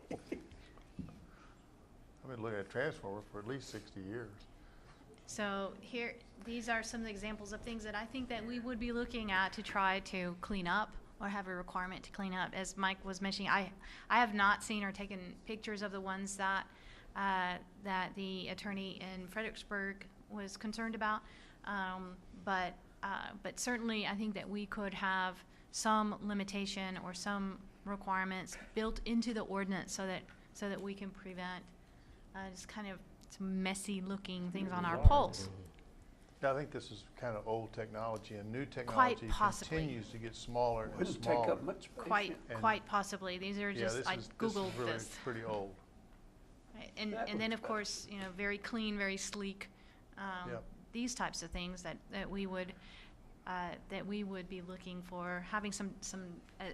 I've been looking at transformer for at least 60 years. So here, these are some of the examples of things that I think that we would be looking at to try to clean up or have a requirement to clean up. As Mike was mentioning, I have not seen or taken pictures of the ones that the attorney in Fredericksburg was concerned about. But certainly I think that we could have some limitation or some requirements built into the ordinance so that we can prevent just kind of some messy looking things on our poles. Now, I think this is kind of old technology, and new technology possibly. continues to get smaller and Wouldn't take smaller. up much space. And- Quite possibly. These are Yeah, just, I Googled this is really this. pretty old. Right. That And would then, be of course, very clean, very sleek, Yep. these types of things that we would be looking for, having some,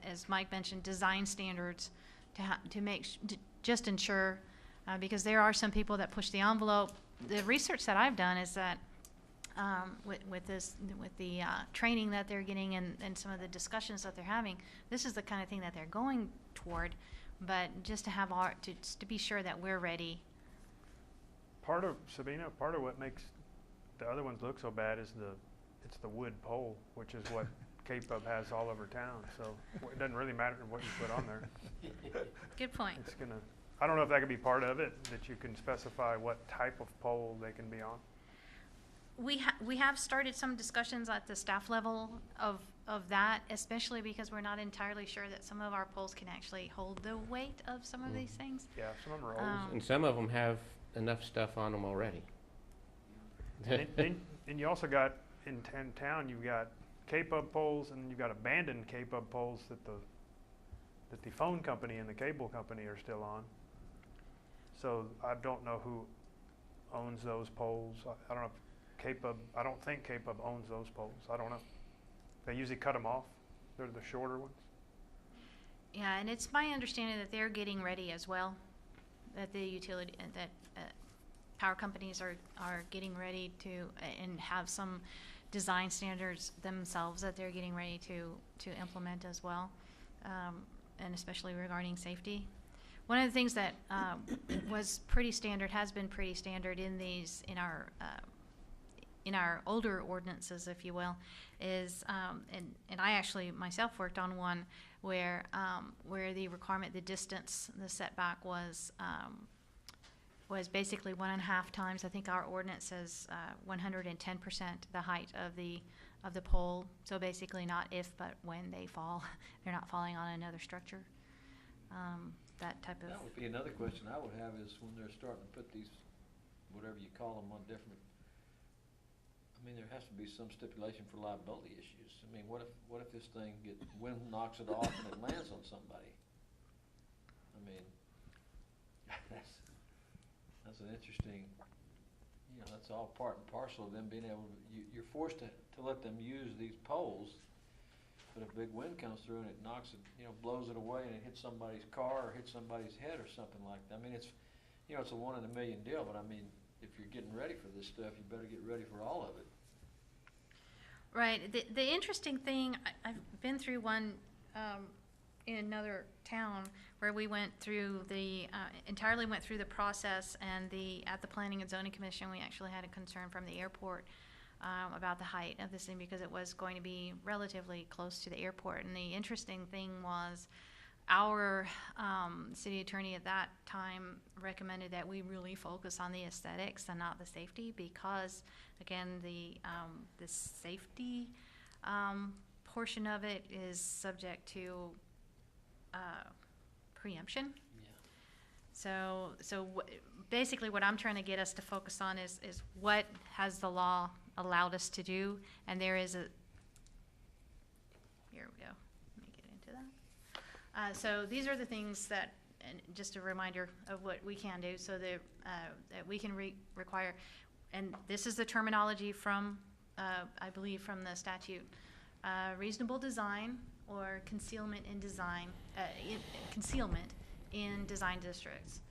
as Mike mentioned, design standards to just ensure, because there are some people that push the envelope. The research that I've done is that with the training that they're getting and some of the discussions that they're having, this is the kind of thing that they're going toward, but just to have just to be sure that we're ready. Part of, Sabina, part of what makes the other ones look so bad is it's the wood pole, which is what K-Pub has all over town, so it doesn't really matter what you put on there. Good point. It's gonna, I don't know if that could be part of it, that you can specify what type of pole they can be on. We have started some discussions at the staff level of that, especially because we're not entirely sure that some of our poles can actually hold the weight of some of these things. Yeah, some of them are old. And some of them have enough stuff on them already. And you also got, in town, you've got K-Pub poles, and you've got abandoned K-Pub poles that the phone company and the cable company are still on. So I don't know who owns those poles. I don't know if K-Pub, I don't think K-Pub owns those poles. I don't know. They usually cut them off. They're the shorter ones. Yeah, and it's my understanding that they're getting ready as well, that the utility, that power companies are getting ready to, and have some design standards themselves that they're getting ready to implement as well, and especially regarding safety. One of the things that was pretty standard, has been pretty standard in our older ordinances, if you will, is and I actually myself worked on one where the requirement, the distance, the setback was basically 1.5 times. I think our ordinance says 110% the height of the pole. So basically, not if, but when they fall, they're not falling on another structure. That type of. That would be another question I would have, is when they're starting to put these, whatever you call them, on different. I mean, there has to be some stipulation for liability issues. I mean, what if this thing wind knocks it off and it lands on somebody? I mean, that's an interesting, that's all part and parcel of them being able to, you're forced to let them use these poles, but if big wind comes through and it knocks it, blows it away and it hits somebody's car or hits somebody's head or something like that. I mean, it's a 1 in a million deal, but I mean, if you're getting ready for this stuff, you better get ready for all of it. Right. The interesting thing, I've been through one in another town where we went through entirely went through the process, and at the Planning and Zoning Commission, we actually had a concern from the airport about the height of this thing, because it was going to be relatively close to the airport. And the interesting thing was, our city attorney at that time recommended that we really focus on the aesthetics and not the safety, because again, the safety portion of it is subject to preemption. Yeah. So basically what I'm trying to get us to focus on is what has the law allowed us to do, and there is here we go. Let me get into that. So these are the things that, and just a reminder of what we can do, so that we can require, and this is the terminology from, I believe, from the statute, reasonable design or concealment in design, concealment in design districts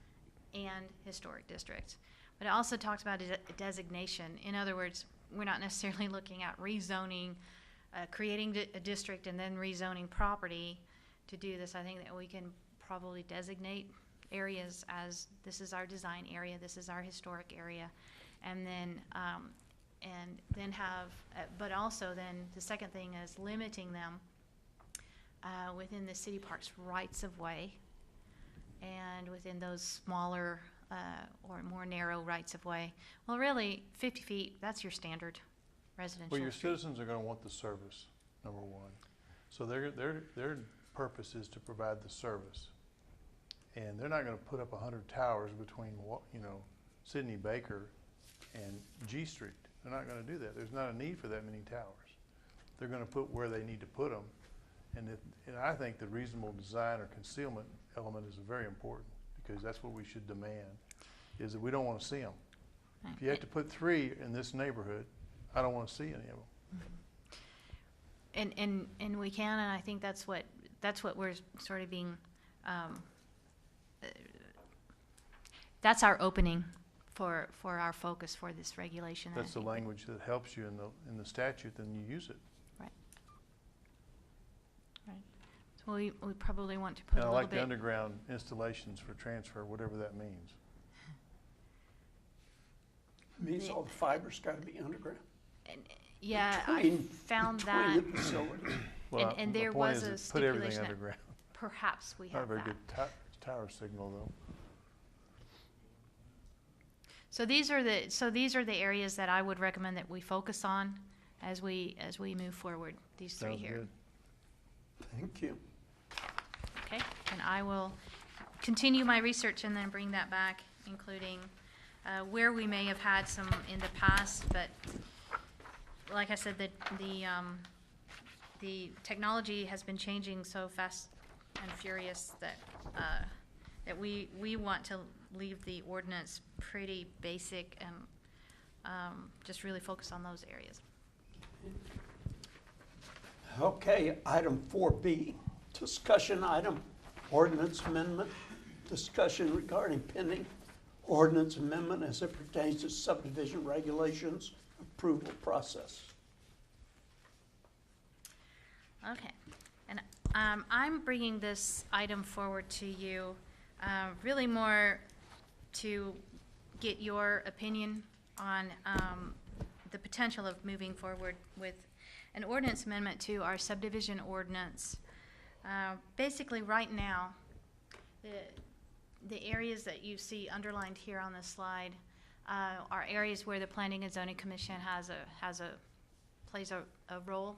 and historic districts. But it also talks about a designation. In other words, we're not necessarily looking at rezoning, creating a district and then rezoning property to do this. I think that we can probably designate areas as, this is our design area, this is our historic area, and then have, but also then the second thing is limiting them within the city park's rights of way, and within those smaller or more narrow rights of way. Well, really, 50 feet, that's your standard residential Well, your street. citizens are going to want the service, number one. So their purpose is to provide the service. And they're not going to put up 100 towers between, Sidney Baker and G Street. They're not going to do that. There's not a need for that many towers. They're going to put where they need to put them. And I think the reasonable design or concealment element is very important, because that's what we should demand, is that we don't want to see them. Right. If you have to put 3 in this neighborhood, I don't want to see any of them. And we can, and I think that's what we're sort of being, that's our opening for our focus for this regulation. That's the language that helps you in the statute, then you use it. Right. Right. So We probably want to put And a I little like the bit. underground installations for transfer, whatever that means. Means all the fiber's gotta be underground. Yeah, I Between- found between that the facilities. Well, and my there point was is a to put everything stipulation that underground. perhaps we Not a have very that. good tower signal, though. So these are the areas that I would recommend that we focus on as we move forward, these three Sounds here. good. Thank you. Okay, and I will continue my research and then bring that back, including where we may have had some in the past, but like I said, the technology has been changing so fast and furious that we want to leave the ordinance pretty basic and just really focus on those areas. Okay, item 4B, discussion item, ordinance amendment, discussion regarding pending ordinance amendment as it pertains to subdivision regulations, approval process. Okay, and I'm bringing this item forward to you really more to get your opinion on the potential of moving forward with an ordinance amendment to our subdivision ordinance. Basically, right now, the areas that you see underlined here on this slide are areas where the Planning and Zoning Commission plays a role.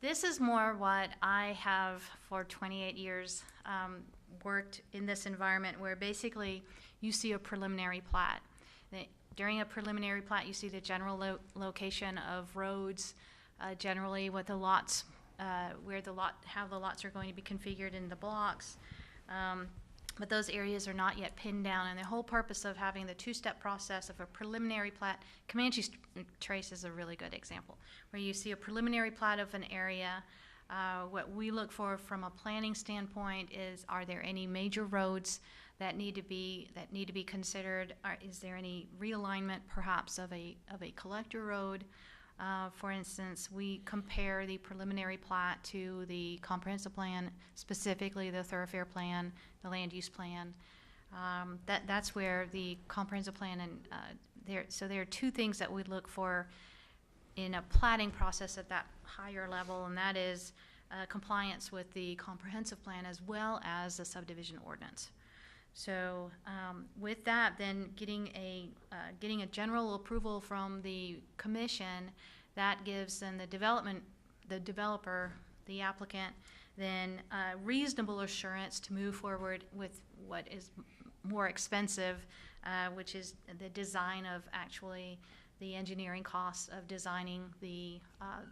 This is more what I have for 28 years worked in this environment, where basically you see a preliminary plat. During a preliminary plat, you see the general location of roads, generally what the lots, how the lots are going to be configured in the blocks. But those areas are not yet pinned down, and the whole purpose of having the two-step process of a preliminary plat, Comanche Trace is a really good example, where you see a preliminary plat of an area. What we look for from a planning standpoint is, are there any major roads that need to be considered? Is there any realignment perhaps of a collector road? For instance, we compare the preliminary plat to the comprehensive plan, specifically the thoroughfare plan, the land use plan. That's where the comprehensive plan and so there are two things that we look for in a platting process at that higher level, and that is compliance with the comprehensive plan as well as the subdivision ordinance. So with that, then getting a general approval from the commission, that gives then the developer, the applicant, then reasonable assurance to move forward with what is more expensive, which is the design of actually the engineering costs of designing the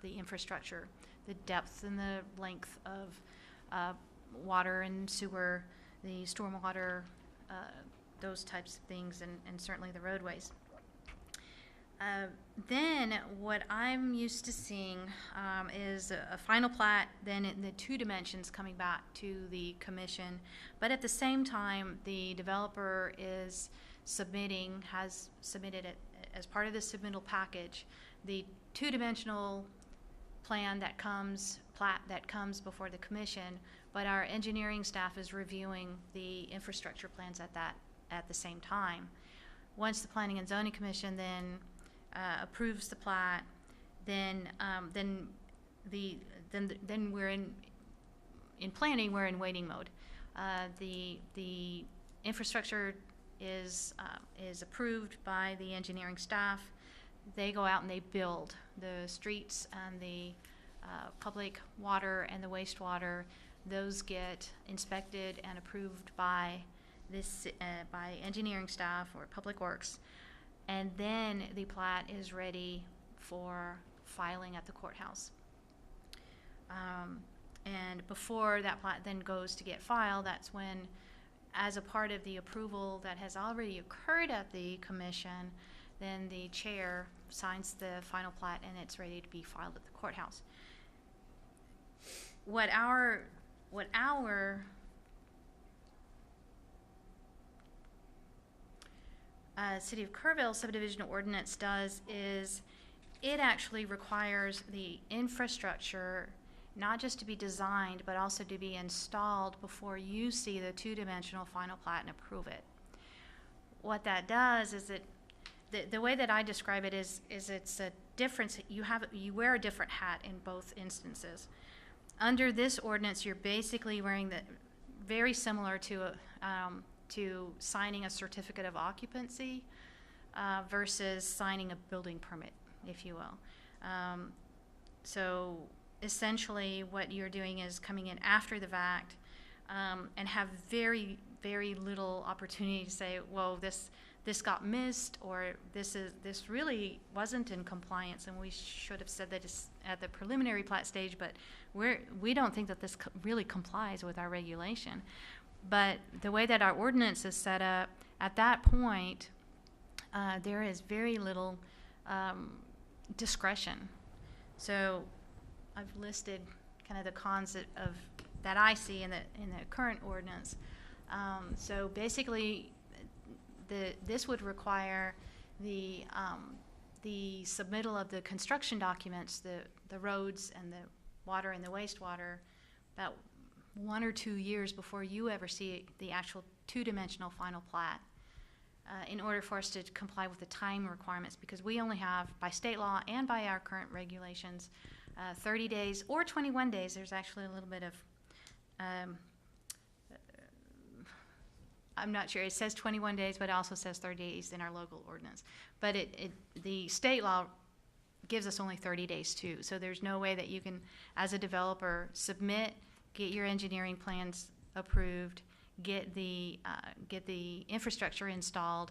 infrastructure, the depth and the length of water and sewer, the stormwater, those types of things, and certainly the roadways. Then what I'm used to seeing is a final plat, then in the two dimensions coming back to the commission, but at the same time the developer has submitted it as part of the submittal package, the two-dimensional plat that comes before the commission, but our engineering staff is reviewing the infrastructure plans at the same time. Once the Planning and Zoning Commission then approves the plat, then we're in planning, we're in waiting mode. The infrastructure is approved by the engineering staff. They go out and they build the streets and the public water and the wastewater. Those get inspected and approved by by engineering staff or public works, and then the plat is ready for filing at the courthouse. And before that plat then goes to get filed, that's when, as a part of the approval that has already occurred at the commission, then the chair signs the final plat and it's ready to be filed at the courthouse. What our City of Kerrville Subdivision Ordinance does is it actually requires the infrastructure not just to be designed, but also to be installed before you see the two-dimensional final plat and approve it. What that does is the way that I describe it is it's a difference. You wear a different hat in both instances. Under this ordinance, you're basically wearing very similar to signing a certificate of occupancy versus signing a building permit, if you will. So essentially, what you're doing is coming in after the fact and have very, very little opportunity to say, "Whoa, this got missed," or this really wasn't in compliance, and we should have said that at the preliminary plat stage, but we don't think that this really complies with our regulation. But the way that our ordinance is set up, at that point, there is very little discretion. So I've listed kind of the cons that I see in the current ordinance. So basically, this would require the submittal of the construction documents, the roads and the water and the wastewater, about 1 or 2 years before you ever see the actual two-dimensional final plat, in order for us to comply with the time requirements, because we only have, by state law and by our current regulations, 30 days or 21 days. There's actually a little bit of I'm not sure. It says 21 days, but it also says 30 days in our local ordinance. But the state law gives us only 30 days too. So there's no way that you can, as a developer, submit, get your engineering plans approved, get the infrastructure installed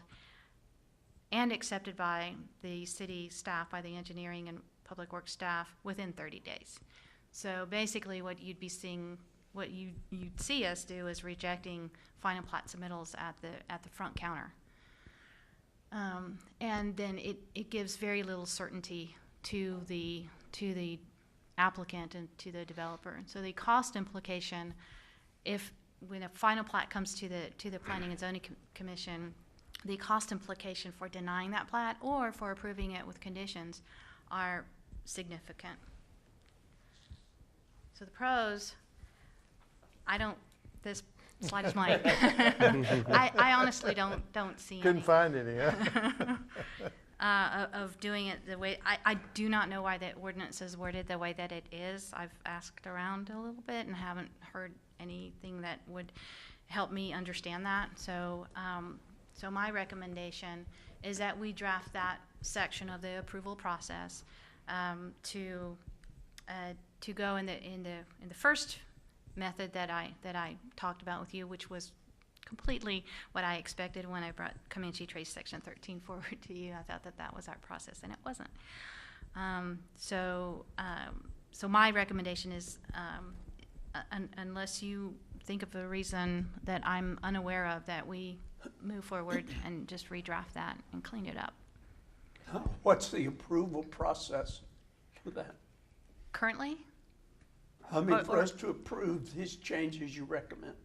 and accepted by the city staff, by the engineering and public works staff within 30 days. So basically, what you'd see us do is rejecting final plat submittals at the front counter, and then it gives very little certainty to the applicant and to the developer. So the cost implication, when a final plat comes to the Planning and Zoning Commission, the cost implication for denying that plat or for approving it with conditions are significant. So the pros, this slide is mine. I honestly don't see Couldn't any. find any, huh? Of doing it the way, I do not know why the ordinance is worded the way that it is. I've asked around a little bit and haven't heard anything that would help me understand that. So my recommendation is that we draft that section of the approval process to go in the first method that I talked about with you, which was completely what I expected when I brought Comanche Trace Section 13 forward to you. I thought that was our process, and it wasn't. So my recommendation is, unless you think of a reason that I'm unaware of, that we move forward and just redraft that and clean it up. What's the approval process for that? Currently, I mean, for us to approve these changes you recommend?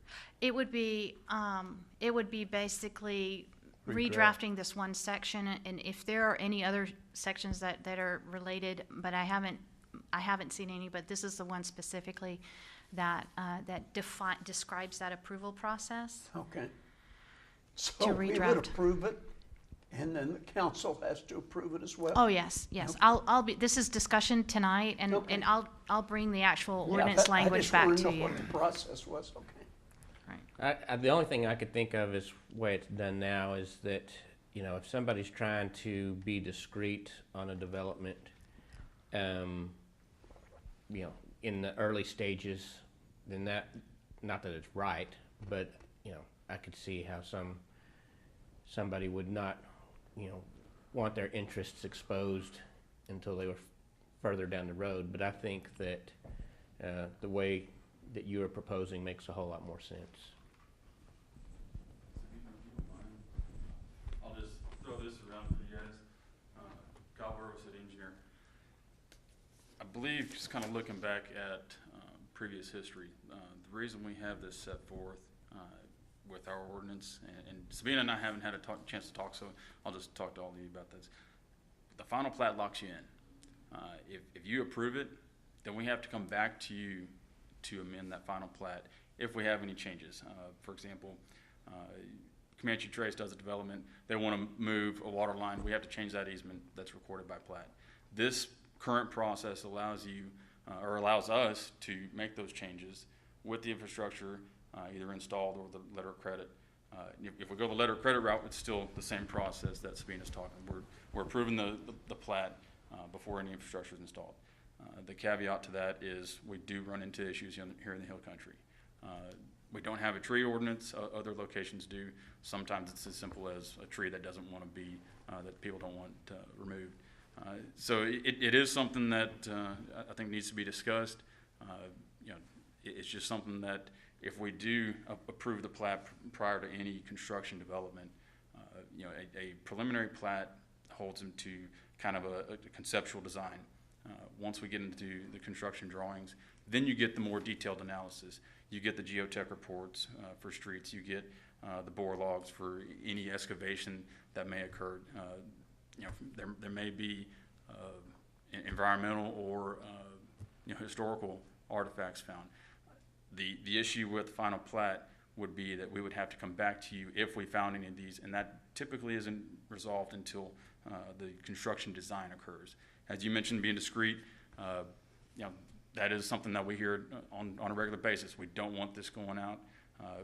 it would be basically Redraft. redrafting this one section, and if there are any other sections that are related, but I haven't seen any, but this is the one specifically that describes that approval process. Okay. To So we would redraft. approve it, and then the council has to approve it as well? Oh, yes. Okay. This is discussion tonight, and Okay. I'll bring the actual Yeah, ordinance but language back to I just want to you. know what the process was, okay. Right. The only thing I could think of is the way it's done now is that, if somebody's trying to be discreet on a development, in the early stages, then not that it's right, but, I could see how somebody would not, want their interests exposed until they were further down the road. But I think that the way that you are proposing makes a whole lot more sense. I'll just throw this around for you guys. Kyle Burrow, city engineer. I believe, just kind of looking back at previous history, the reason we have this set forth with our ordinance, and Sabina and I haven't had a chance to talk, so I'll just talk to all of you about this. The final plat locks you in. If you approve it, then we have to come back to you to amend that final plat if we have any changes. For example, Comanche Trace does a development, they want to move a water line, we have to change that easement that's recorded by plat. This current process allows you, or allows us to make those changes with the infrastructure either installed or the letter of credit. If we go the letter of credit route, it's still the same process that Sabina's talking. We're approving the plat before any infrastructure is installed. The caveat to that is we do run into issues here in the Hill Country. We don't have a tree ordinance, other locations do. Sometimes it's as simple as a tree that doesn't want to be, that people don't want removed. So it is something that I think needs to be discussed. It's just something that if we do approve the plat prior to any construction development, a preliminary plat holds them to kind of a conceptual design. Once we get into the construction drawings, then you get the more detailed analysis. You get the geotech reports for streets. You get the bore logs for any excavation that may occur. There may be environmental or historical artifacts found. The issue with final plat would be that we would have to come back to you if we found any of these, and that typically isn't resolved until the construction design occurs. As you mentioned, being discreet, that is something that we hear on a regular basis. We don't want this going out.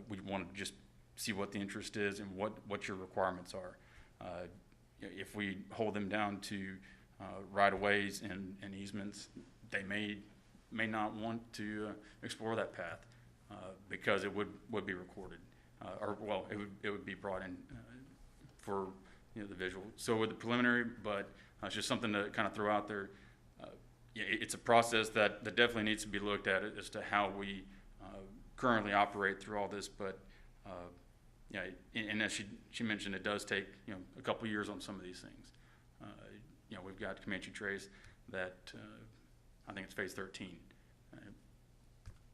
We want to just see what the interest is and what your requirements are. If we hold them down to right-of-ways and easements, they may not want to explore that path because it would be recorded, it would be brought in for the visual. So with the preliminary, but it's just something to kind of throw out there. It's a process that definitely needs to be looked at as to how we currently operate through all this. But and as she mentioned, it does take a couple years on some of these things. We've got Comanche Trace that I think it's phase 13.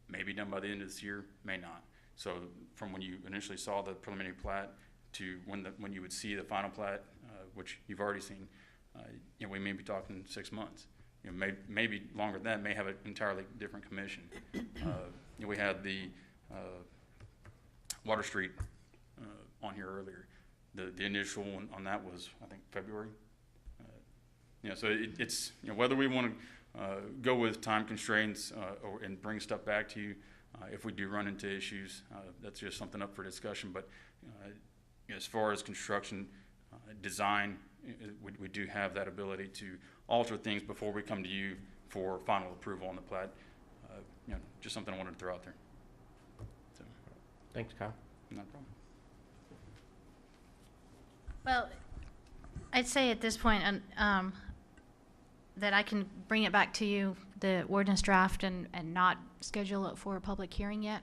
May be done by the end of this year, may not. So from when you initially saw the preliminary plat to when you would see the final plat, which you've already seen, we may be talking 6 months. Maybe longer than that, may have an entirely different commission. We had the Water Street on here earlier. The initial one on that was, I think, February. So it's whether we want to go with time constraints and bring stuff back to you if we do run into issues. That's just something up for discussion. But as far as construction design, we do have that ability to alter things before we come to you for final approval on the plat. Just something I wanted to throw out there. So, Thanks, Kyle. no problem. Well, I'd say at this point that I can bring it back to you, the ordinance draft, and not schedule it for a public hearing yet.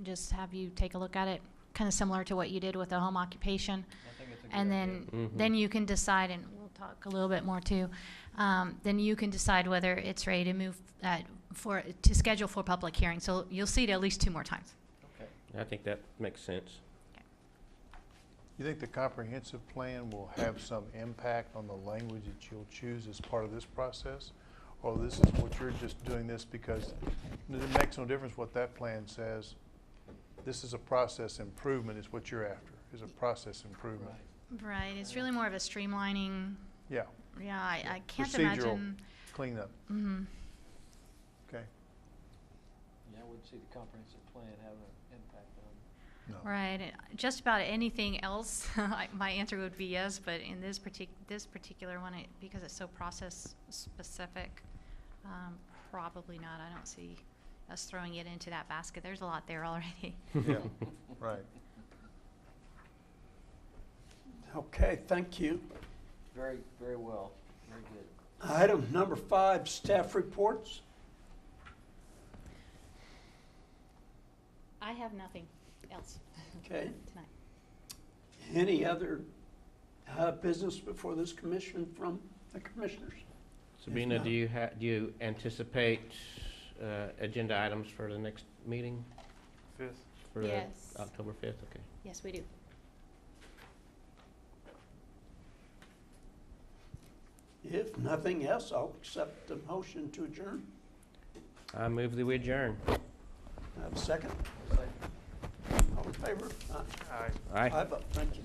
Just have you take a look at it, kind of similar to what you did with the home occupation. I think it's a good And idea. then you can decide, and we'll talk a little bit more too, then you can decide whether it's ready to move to schedule for public hearing. So you'll see it at least 2 more times. Okay. I think that makes sense. You think the comprehensive plan will have some impact on the language that you'll choose as part of this process? Or this is what you're just doing this because it makes no difference what that plan says. This is a process improvement is what you're after, is a process improvement. Right. It's really more of a streamlining. Yeah, Yeah, I can't procedural imagine. cleanup. Mhm. Okay. Yeah, I wouldn't see the comprehensive plan having an impact on. No. Right. Just about anything else, my answer would be yes. But in this particular one, because it's so process specific, probably not. I don't see us throwing it into that basket. There's a lot there already. Yeah, right. Okay, thank you. Very, very well. Very good. Item number 5, staff reports. I have nothing else Okay. tonight. Any other business before this commission from the commissioners? Sabina, not- do you anticipate agenda items for the next meeting? 5th. For Yes. October 5th? Okay. Yes, we do. If nothing else, I'll accept the motion to adjourn. I move that we adjourn. Have a second? All in favor? Aye. Aye. Aye, vote. Thank you.